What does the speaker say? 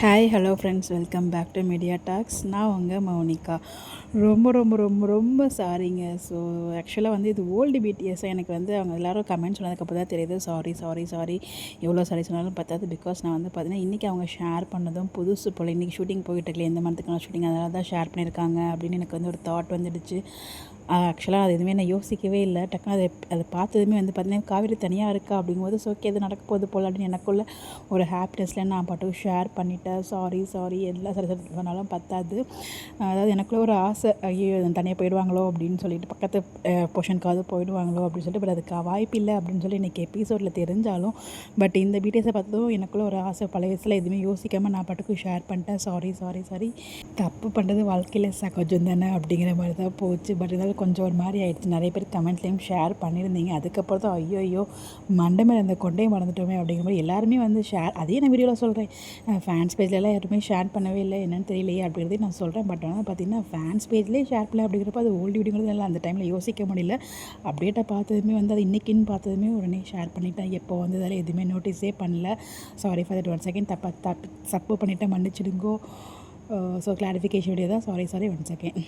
Hi hello friends, welcome back to Media Talks. நான் உங்கள் மௌனிகா. ரொம்ப ரொம்ப ரொம்ப ரொம்ப சாரிங்க. ஸோ ஆக்சுவலாக வந்து இது ஓல்டு பிடிஎஸ். எனக்கு வந்து அவங்க எல்லோரும் கமெண்ட் சொன்னதுக்கப்புறம் தான் தெரியுது. சாரி சாரி சாரி, எவ்வளோ சாரி சொன்னாலும் பத்தாது. பிகாஸ் நான் வந்து பார்த்தீங்கன்னா இன்றைக்கி அவங்க ஷேர் பண்ணதும் புதுசு போல் இன்றைக்கி ஷூட்டிங் போயிட்டு இருக்கல, எந்த மந்த்துக்கான ஷூட்டிங், அதனால தான் ஷேர் பண்ணியிருக்காங்க அப்படின்னு எனக்கு வந்து ஒரு தாட் வந்துடுச்சு. ஆக்சுவலாக அது எதுவுமே நான் யோசிக்கவே இல்லை. டக்குனு அதை பார்த்ததுமே வந்து பார்த்தீங்கன்னா காவேரி தனியாக இருக்கா அப்படிங்கும்போது ஓகே எது நடக்க போகுது போல் அப்படின்னு எனக்குள்ள ஒரு ஹாப்பினஸில் நான் பாட்டுக்கு ஷேர் பண்ணிட்டேன். சாரி சாரி, எல்லா சரி சொன்னாலும் பத்தாது. அதாவது எனக்குள்ள ஒரு ஆசை, ஐயோ தனியாக போயிடுவாங்களோ அப்படின்னு சொல்லிட்டு, பக்கத்து பொஷனுக்காவது போயிடுவாங்களோ அப்படின்னு சொல்லிட்டு. பட் அதுக்கு வாய்ப்பு இல்லை அப்படின்னு சொல்லி இன்றைக்கி எபிசோடில் தெரிஞ்சாலும், பட் இந்த பிடிஎஸை பார்த்ததும் எனக்குள்ள ஒரு ஆசை. பழைய வயசில் எதுவுமே யோசிக்காமல் நான் பாட்டுக்கு ஷேர் பண்ணிட்டேன். சாரி சாரி சாரி, தப்பு பண்ணுறது வாழ்க்கையில் கொஞ்சம் தானே அப்படிங்கிற மாதிரி தான் போச்சு. பட் இருந்தாலும் கொஞ்சம் ஒரு மாதிரி ஆயிடுச்சு. நிறைய பேர் கமெண்ட்லேயும் ஷேர் பண்ணியிருந்தீங்க. அதுக்கப்புறம் தான் ஐயோ ஐயோ மண்டை மேலே அந்த கொண்டையை மறந்துட்டோமே அப்படிங்கிற மாதிரி எல்லாருமே வந்து ஷேர், அதே நான் வீடியோவில் சொல்கிறேன். ஃபேன்ஸ் பேஜ்லலாம் யாருமே ஷேர் பண்ணவே இல்லை, என்னென்னு தெரியலையே அப்படிங்கிறதே நான் சொல்கிறேன். பட் ஆனால் பார்த்தீங்கன்னா ஃபேன்ஸ் பேஜ்லேயே ஷேர் பண்ணல அப்படிங்கிறப்ப அது ஓல்டு வீடியோங்கிறது எல்லாம் அந்த டைமில் யோசிக்க முடியல. அப்டேட்டை பார்த்ததுமே வந்து அது இன்றைக்கின்னு பார்த்ததுமே உடனே ஷேர் பண்ணிட்டேன். எப்போ வந்ததால் எதுவுமே நோட்டீஸே பண்ணல. Sorry for that. 1 செகண்ட் தப்பு பண்ணிவிட்டேன், மன்னிச்சிடுங்கோ. ஸோ கிளாரிஃபிகேஷன் வீடியோ தான். Sorry sorry, 1 second.